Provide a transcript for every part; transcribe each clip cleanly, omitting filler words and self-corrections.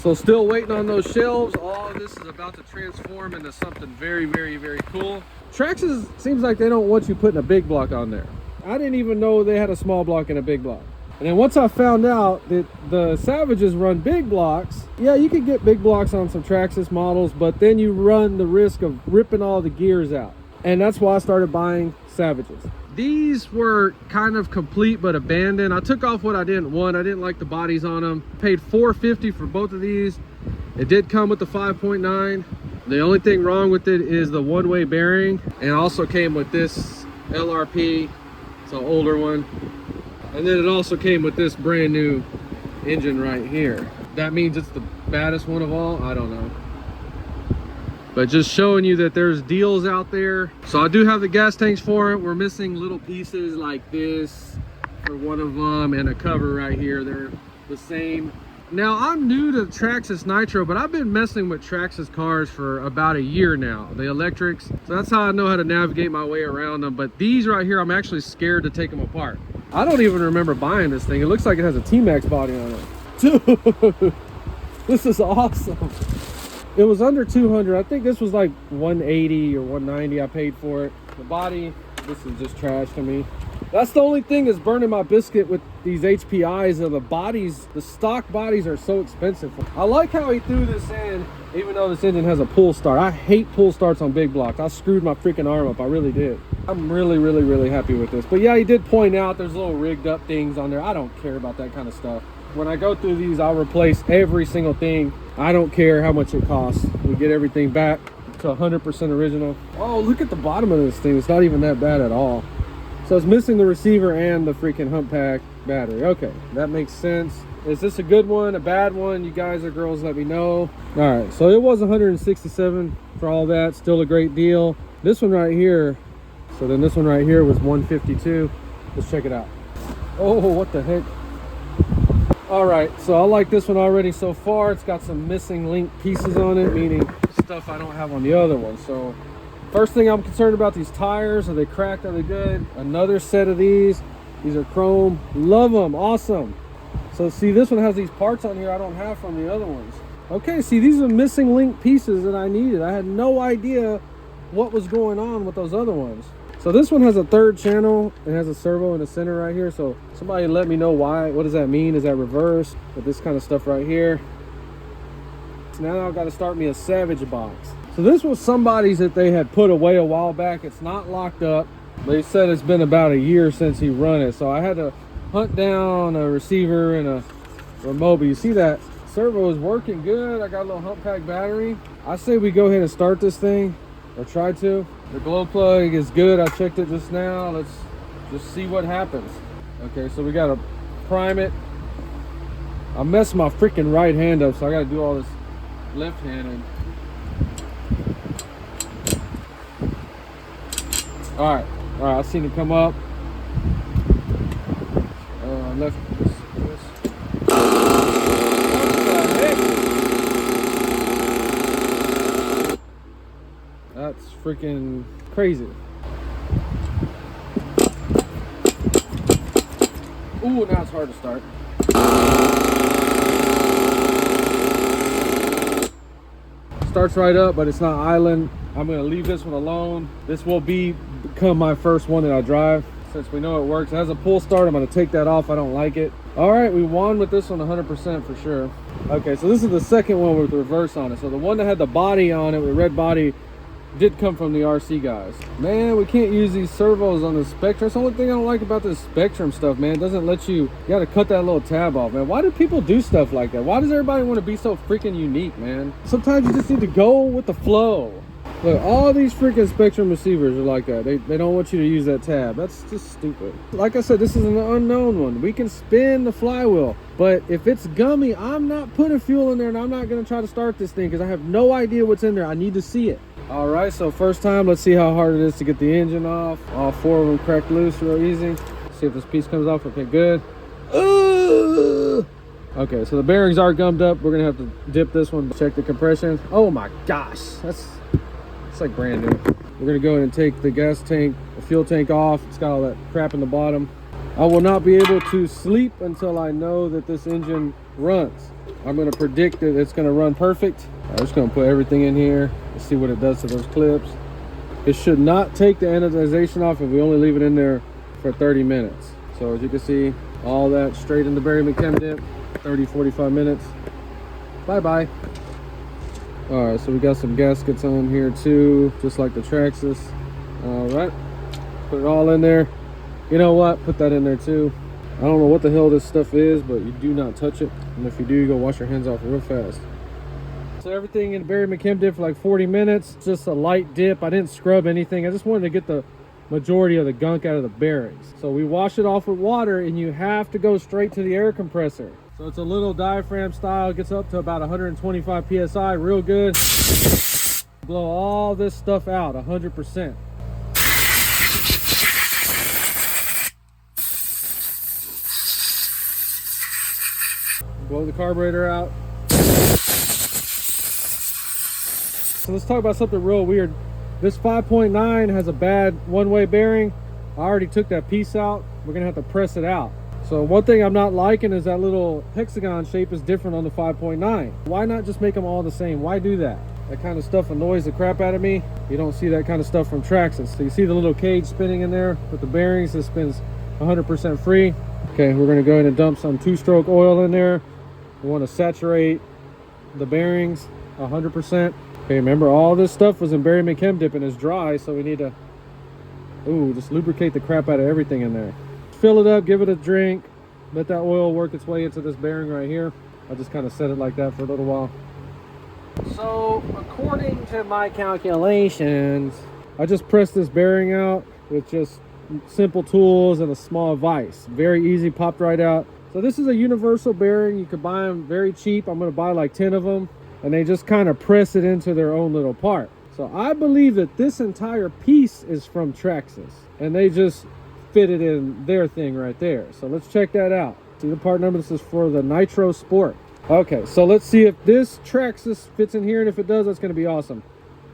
So still waiting on those shelves. All of this is about to transform into something very, very, very cool. Traxxas seems like they don't want you putting a big block on there. I didn't even know they had a small block and a big block. And then once I found out that the Savages run big blocks, yeah, you can get big blocks on some Traxxas models, but then you run the risk of ripping all the gears out. And that's why I started buying Savages. These were kind of complete but abandoned. I took off what I didn't want. I didn't like the bodies on them. Paid $450 for both of these. It did come with the 5.9. The only thing wrong with it is the one-way bearing, and also came with this LRP. It's an older one. And then it also came with this brand new engine right here. That means it's the baddest one of all? I don't know. But just showing you that there's deals out there. So I do have the gas tanks for it. We're missing little pieces like this for one of them, and a cover right here. They're the same. Now, I'm new to Traxxas Nitro, but I've been messing with Traxxas cars for about a year now, the electrics. So that's how I know how to navigate my way around them. But these right here, I'm actually scared to take them apart. I don't even remember buying this thing. It looks like it has a T-Max body on it. Dude, this is awesome. It was under 200. I think this was like 180 or 190 I paid for it. The body, this is just trash to me. That's the only thing that's burning my biscuit with these HPIs are the bodies. The stock bodies are so expensive. I like how he threw this in, even though this engine has a pull start. I hate pull starts on big blocks. I screwed my freaking arm up. I really did. I'm really, really, really happy with this. But yeah, he did point out there's little rigged up things on there. I don't care about that kind of stuff. When I go through these, I'll replace every single thing. I don't care how much it costs. We get everything back to 100% original. Oh, look at the bottom of this thing. It's not even that bad at all. So it's missing the receiver and the freaking hump pack battery. Okay, that makes sense. Is this a good one, a bad one? You guys or girls, let me know. All right, so it was 167 for all that. Still a great deal. This one right here, so then this one right here was 152. Let's check it out. Oh, what the heck? All right, so I like this one already so far. It's got some missing link pieces on it, meaning stuff I don't have on the other one. So first thing I'm concerned about, these tires. Are they cracked? Are they good? Another set of these. These are chrome. Love them. Awesome. So see, this one has these parts on here I don't have from the other ones. Okay, see, these are missing link pieces that I needed. I had no idea what was going on with those other ones. So this one has a third channel. It has a servo in the center right here. So somebody let me know why. What does that mean? Is that reverse? With this kind of stuff right here. So now I've got to start me a Savage box. So this was somebody's that they had put away a while back. It's not locked up. They said it's been about a year since he run it. So I had to hunt down a receiver and a remote. But you see that servo is working good. I got a little hump pack battery. I say we go ahead and start this thing, or try to. The glow plug is good. I checked it just now. Let's just see what happens. Okay, so we got to prime it. I messed my freaking right hand up, so I got to do all this left-handed. All right, I seen it come up. Left. That's freaking crazy. Ooh, now it's hard to start. Starts right up, but it's not idling. I'm gonna leave this one alone. This will become my first one that I drive, since we know it works. It has a pull start. I'm gonna take that off. I don't like it. All right, we won with this one 100% for sure. Okay, so this is the second one with reverse on it. So the one that had the body on it with red body did come from the RC guys. Man, we can't use these servos on the Spectrum. That's the only thing I don't like about this Spectrum stuff, man. It doesn't let you gotta cut that little tab off, man. Why do people do stuff like that? Why does everybody want to be so freaking unique, man? Sometimes you just need to go with the flow. Look, all these freaking Spectrum receivers are like that. They don't want you to use that tab. That's just stupid. Like I said, this is an unknown one. We can spin the flywheel, but if it's gummy, I'm not putting fuel in there, and I'm not gonna try to start this thing because I have no idea what's in there. I need to see it. All right, so first time, let's see how hard it is to get the engine off. All four of them cracked loose real easy. See if this piece comes off. Okay, good. Okay, so the bearings are gummed up. We're gonna have to dip this one, check the compression. Oh my gosh, it's like brand new. We're gonna go ahead and take the gas tank, the fuel tank off. It's got all that crap in the bottom. I will not be able to sleep until I know that this engine runs. I'm going to predict that it's going to run perfect. I'm just going to put everything in here and see what it does to those clips. It should not take the anodization off if we only leave it in there for 30 minutes. So as you can see, all that straight into barium chem dip, 30-45 minutes. Bye-bye. All right, so we got some gaskets on here too, just like the Traxxas. All right, put it all in there. You know what? Put that in there too. I don't know what the hell this stuff is, but you do not touch it. And if you do, you go wash your hands off real fast. So everything in barium chem dip for like 40 minutes, just a light dip. I didn't scrub anything. I just wanted to get the majority of the gunk out of the bearings. So we wash it off with water, and you have to go straight to the air compressor. So it's a little diaphragm style, it gets up to about 125 PSI, real good. Blow all this stuff out, 100%. Blow the carburetor out. So let's talk about something real weird. This 5.9 has a bad one-way bearing. I already took that piece out. We're gonna have to press it out. So one thing I'm not liking is that little hexagon shape is different on the 5.9. Why not just make them all the same? Why do that? That kind of stuff annoys the crap out of me. You don't see that kind of stuff from Traxxas. So you see the little cage spinning in there with the bearings. It spins 100% free. Okay, we're gonna go ahead and dump some two-stroke oil in there. We wanna saturate the bearings 100%. Okay, remember all this stuff was in barium chem dip and it's dry, so we need to, just lubricate the crap out of everything in there. Fill it up, give it a drink, let that oil work its way into this bearing right here. I just kind of set it like that for a little while. So according to my calculations, I just pressed this bearing out with just simple tools and a small vise. Very easy, popped right out. So this is a universal bearing. You could buy them very cheap. I'm going to buy like 10 of them, and they just kind of press it into their own little part. So I believe that this entire piece is from Traxxas, and they just fit it in their thing right there. So let's check that out. See the part number. This is for the Nitro Sport. Okay, so let's see if this Traxxas fits in here, and if it does, that's going to be awesome.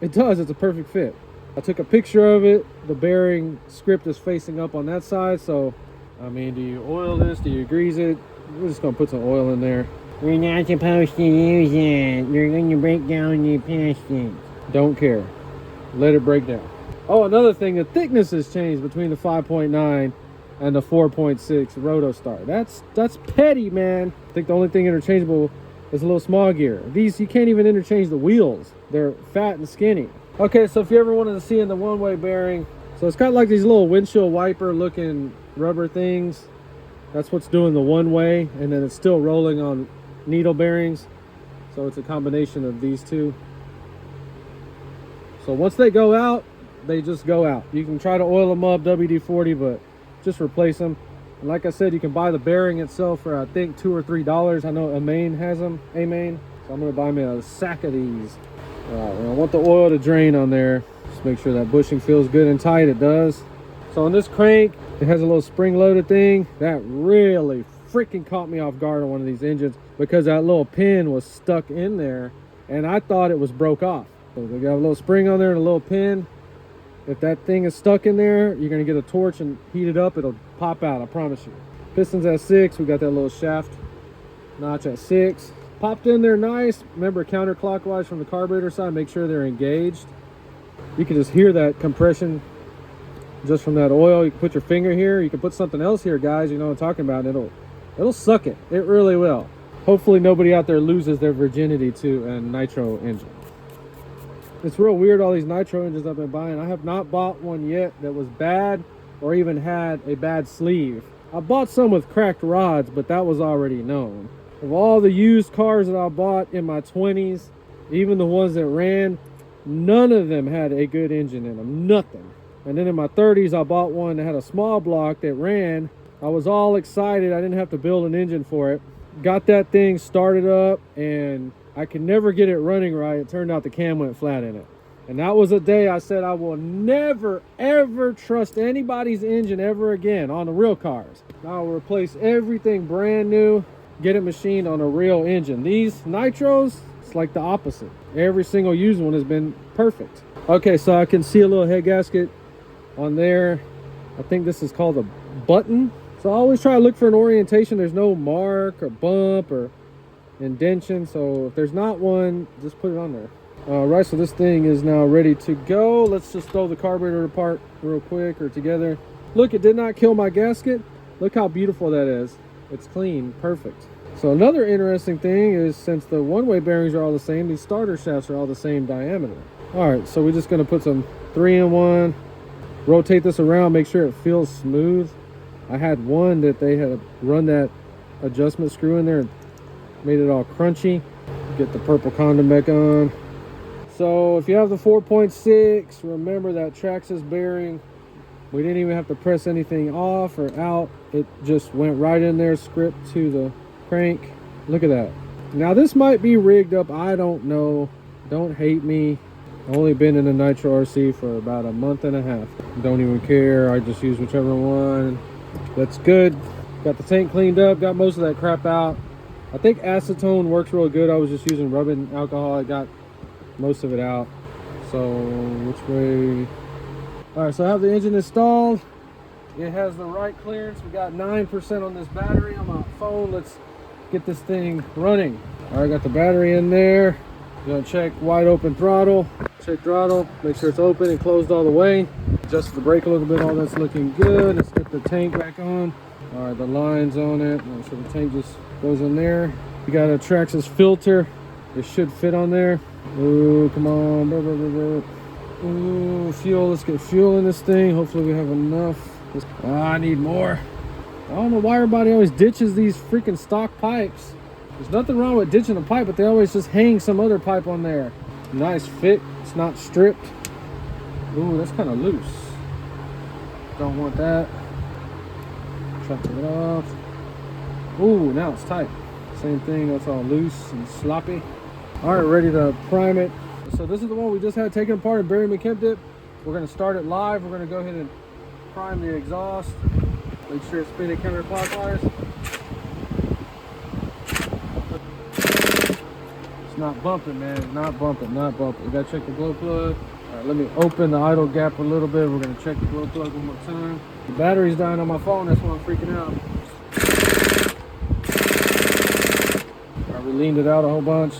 It does. It's a perfect fit. I took a picture of it. The bearing script is facing up on that side. So I mean, do you oil this? Do you grease it? We're just going to put some oil in there. We're not supposed to use it. You're going to break down your plastic. Don't care. Let it break down. Oh, another thing, the thickness has changed between the 5.9 and the 4.6 Rotostar. That's petty, man. I think the only thing interchangeable is a little small gear. These, you can't even interchange the wheels. They're fat and skinny. Okay, so if you ever wanted to see in the one-way bearing, so it's got like these little windshield wiper looking rubber things. That's what's doing the one-way, and then it's still rolling on needle bearings. So it's a combination of these two. So once they go out, they just go out. You can try to oil them up, WD-40, but just replace them. And like I said, you can buy the bearing itself for I think $2 or $3. I know A-Main has them, A-Main. So I'm gonna buy me a sack of these. All right, and I want the oil to drain on there. Just make sure that bushing feels good and tight. It does. So on this crank, it has a little spring-loaded thing. That really freaking caught me off guard on one of these engines because that little pin was stuck in there, and I thought it was broke off. So they got a little spring on there and a little pin. If that thing is stuck in there, you're gonna get a torch and heat it up. It'll pop out, I promise you. Pistons at 6. We got that little shaft notch at 6. Popped in there nice. Remember, counterclockwise from the carburetor side, make sure they're engaged. You can just hear that compression just from that oil. You can put your finger here. You can put something else here, guys. You know what I'm talking about. It'll suck it. It really will. Hopefully nobody out there loses their virginity to a nitro engine. It's real weird, all these nitro engines I've been buying. I have not bought one yet that was bad or even had a bad sleeve. I bought some with cracked rods, but that was already known. Of all the used cars that I bought in my 20s, even the ones that ran, none of them had a good engine in them. Nothing. And then in my 30s, I bought one that had a small block that ran. I was all excited. I didn't have to build an engine for it. Got that thing started up, and I could never get it running right. It turned out the cam went flat in it. And that was a day I said I will never, ever trust anybody's engine ever again on the real cars. I will replace everything brand new, get it machined on a real engine. These nitros, it's like the opposite. Every single used one has been perfect. Okay, so I can see a little head gasket on there. I think this is called a button. So I always try to look for an orientation. There's no mark or bump or indentation, so if there's not one, just put it on there. All right, so this thing is now ready to go. Let's just throw the carburetor apart real quick, or together. Look, it did not kill my gasket. Look how beautiful that is. It's clean, perfect. So another interesting thing is, since the one-way bearings are all the same, these starter shafts are all the same diameter. All right, so we're just gonna put some 3-in-1, rotate this around, make sure it feels smooth. I had one that they had run that adjustment screw in there and made it all crunchy. Get the purple condom back on. So if you have the 4.6, remember that Traxxas bearing, we didn't even have to press anything off or out. It just went right in there, script to the crank. Look at that. Now this might be rigged up, I don't know. Don't hate me. I've only been in a NITRO RC for about a month and a half. Don't even care, I just use whichever one. That's good. Got the tank cleaned up, got most of that crap out. I think acetone works real good. I was just using rubbing alcohol. I got most of it out. So which way? All right, so I have the engine installed. It has the right clearance. We got 9% on this battery on my phone. Let's get this thing running. All right, got the battery in there. Gonna check wide open throttle. Check throttle, make sure it's open and closed all the way. Adjust the brake a little bit, all that's looking good. Let's get the tank back on. All right, the line's on it. So the tank just goes in there. We got a Traxxas filter. It should fit on there. Ooh, come on. Blah, blah, blah, blah. Ooh, fuel. Let's get fuel in this thing. Hopefully we have enough. I need more. I don't know why everybody always ditches these freaking stock pipes. There's nothing wrong with ditching a pipe, but they always just hang some other pipe on there. Nice fit. It's not stripped. Ooh, that's kind of loose. Don't want that. Chop it off. Ooh, now it's tight. Same thing, that's all loose and sloppy. All right, ready to prime it. So this is the one we just had taken apart and buried and kept it. We're gonna start it live. We're gonna go ahead and prime the exhaust. Make sure it's spinning counterclockwise. It's not bumping, man. It's not bumping, not bumping. We gotta check the glow plug. All right, let me open the idle gap a little bit. We're gonna check the glow plug one more time. The battery's dying on my phone, that's why I'm freaking out. All right, we leaned it out a whole bunch.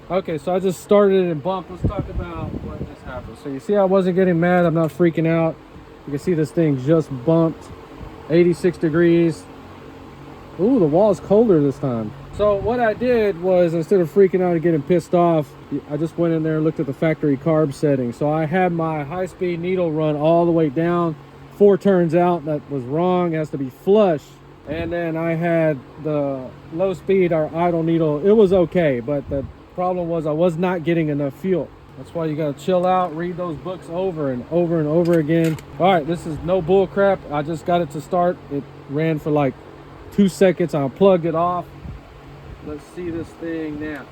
Okay, so I just started it and bumped. Let's talk about what just happened. So you see I wasn't getting mad, I'm not freaking out. You can see this thing just bumped 86 degrees. Ooh, the wall's colder this time. So what I did was, instead of freaking out and getting pissed off, I just went in there and looked at the factory carb settings. So I had my high-speed needle run all the way down, 4 turns out. That was wrong, it has to be flush. And then I had the low speed, our idle needle. It was okay, but the problem was I was not getting enough fuel. That's why you gotta chill out, read those books over and over and over again. All right, this is no bull crap. I just got it to start. It ran for like 2 seconds. I unplugged it off. Let's see this thing now.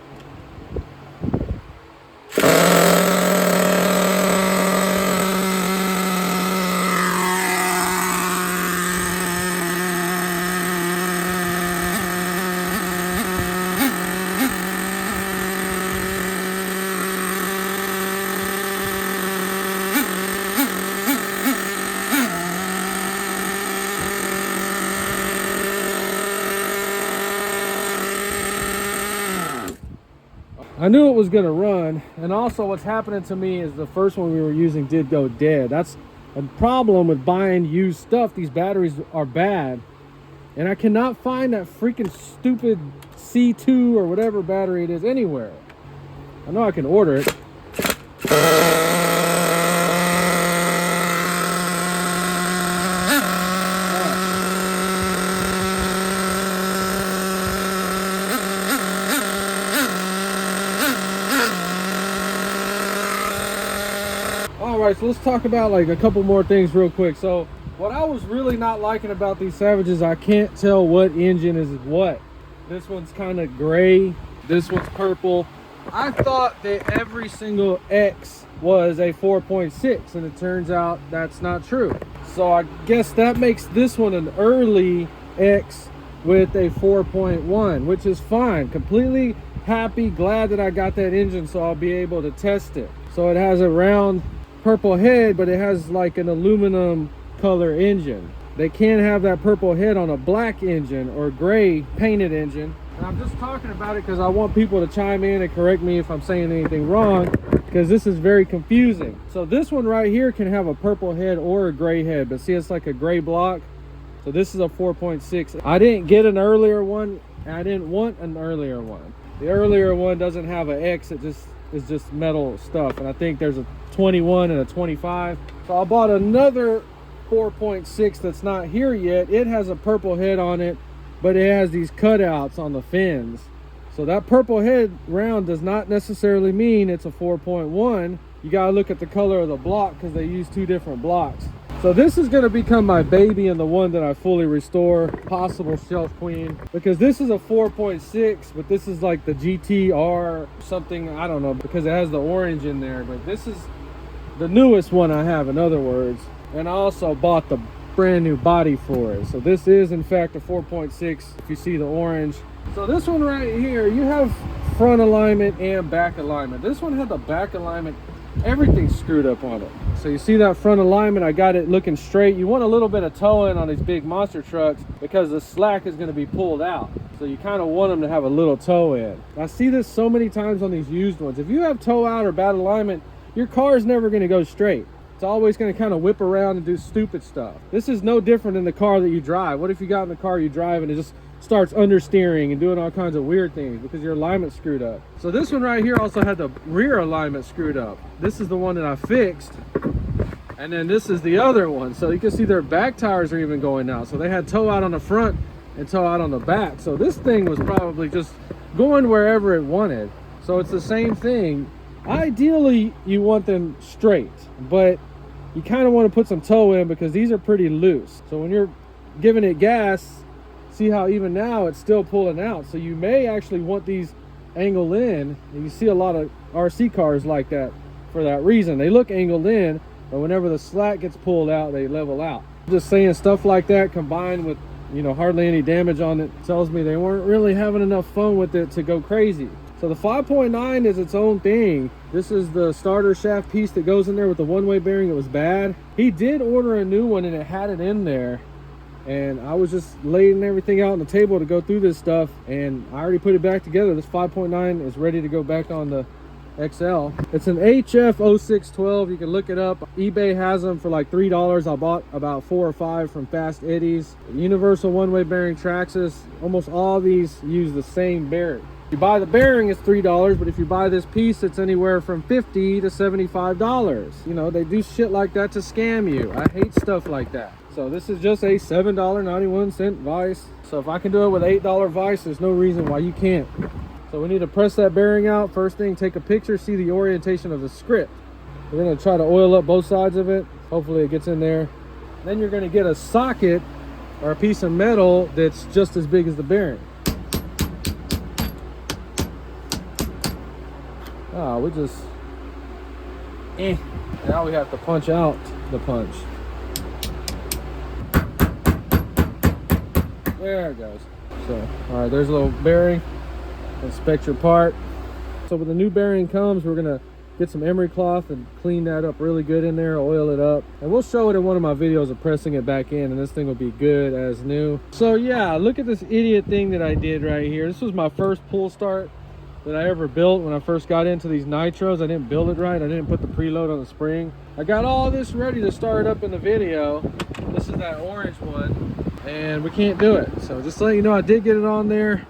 I knew it was gonna run, and also what's happening to me is the first one we were using did go dead. That's a problem with buying used stuff. These batteries are bad, and I cannot find that freaking stupid C2 or whatever battery it is anywhere. I know I can order it. Alright, so let's talk about like a couple more things real quick. So what I was really not liking about these Savages, I can't tell what engine is what. This one's kind of gray, this one's purple. I thought that every single X was a 4.6, and it turns out that's not true. So I guess that makes this one an early X with a 4.1, which is fine. Completely happy, glad that I got that engine so I'll be able to test it. So it has a round purple head, but it has like an aluminum color engine. They can't have that purple head on a black engine or gray painted engine. And I'm just talking about it because I want people to chime in and correct me if I'm saying anything wrong, because this is very confusing. So this one right here can have a purple head or a gray head, but see, it's like a gray block. So this is a 4.6. I didn't get an earlier one, and I didn't want an earlier one. The earlier one doesn't have an X, it just is just metal stuff. And I think there's a 21 and a 25. So I bought another 4.6 that's not here yet. It has a purple head on it, but it has these cutouts on the fins. So that purple head round does not necessarily mean it's a 4.1. You gotta look at the color of the block because they use two different blocks. So this is gonna become my baby and the one that I fully restore, possible shelf queen, because this is a 4.6, but this is like the GTR something, I don't know, because it has the orange in there, but this is the newest one I have, in other words. And I also bought the brand new body for it. So this is in fact a 4.6, if you see the orange. So this one right here, you have front alignment and back alignment. This one had the back alignment, everything screwed up on it. So you see that front alignment, I got it looking straight. You want a little bit of toe in on these big monster trucks because the slack is going to be pulled out. So you kind of want them to have a little toe in. I see this so many times on these used ones. If you have toe out or bad alignment, your car is never going to go straight. It's always going to kind of whip around and do stupid stuff. This is no different in the car that you drive. What if you got in the car you drive and it just starts understeering and doing all kinds of weird things because your alignment's screwed up? So this one right here also had the rear alignment screwed up. This is the one that I fixed, and then this is the other one. So you can see their back tires are even going out. So they had toe out on the front and toe out on the back. So this thing was probably just going wherever it wanted. So it's the same thing. Ideally you want them straight, but you kind of want to put some toe in because these are pretty loose. So when you're giving it gas, see how even now it's still pulling out. So you may actually want these angled in, and you see a lot of RC cars like that for that reason. They look angled in, but whenever the slack gets pulled out, they level out. Just saying, stuff like that combined with, you know, hardly any damage on it tells me they weren't really having enough fun with it to go crazy. So the 5.9 is its own thing. This is the starter shaft piece that goes in there with the one-way bearing that was bad. He did order a new one and it had it in there. And I was just laying everything out on the table to go through this stuff, and I already put it back together. This 5.9 is ready to go back on the XL. It's an HF0612. You can look it up. eBay has them for like $3. I bought about 4 or 5 from Fast Eddie's. Universal one-way bearing Traxxas. Almost all these use the same bearing. If you buy the bearing, it's $3, but if you buy this piece, it's anywhere from $50 to $75. You know, they do shit like that to scam you. I hate stuff like that. So this is just a $7.91 vise. So if I can do it with $8 vise, there's no reason why you can't. So we need to press that bearing out. First thing, take a picture, see the orientation of the script. We're gonna try to oil up both sides of it. Hopefully it gets in there. Then you're gonna get a socket or a piece of metal that's just as big as the bearing. Oh, we just, Now we have to punch out the punch. There it goes. So, all right, there's a little bearing. Inspect your part. So when the new bearing comes, we're gonna get some emery cloth and clean that up really good in there, oil it up, and we'll show it in one of my videos of pressing it back in, and this thing will be good as new. So yeah, look at this idiot thing that I did right here. This was my first pull start that I ever built when I first got into these nitros. I didn't build it right. I didn't put the preload on the spring. I got all this ready to start up in the video. This is that orange one, and we can't do it. So just to let you know, I did get it on there,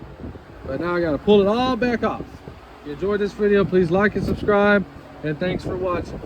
but now I got to pull it all back off. If you enjoyed this video, please like and subscribe, and thanks for watching.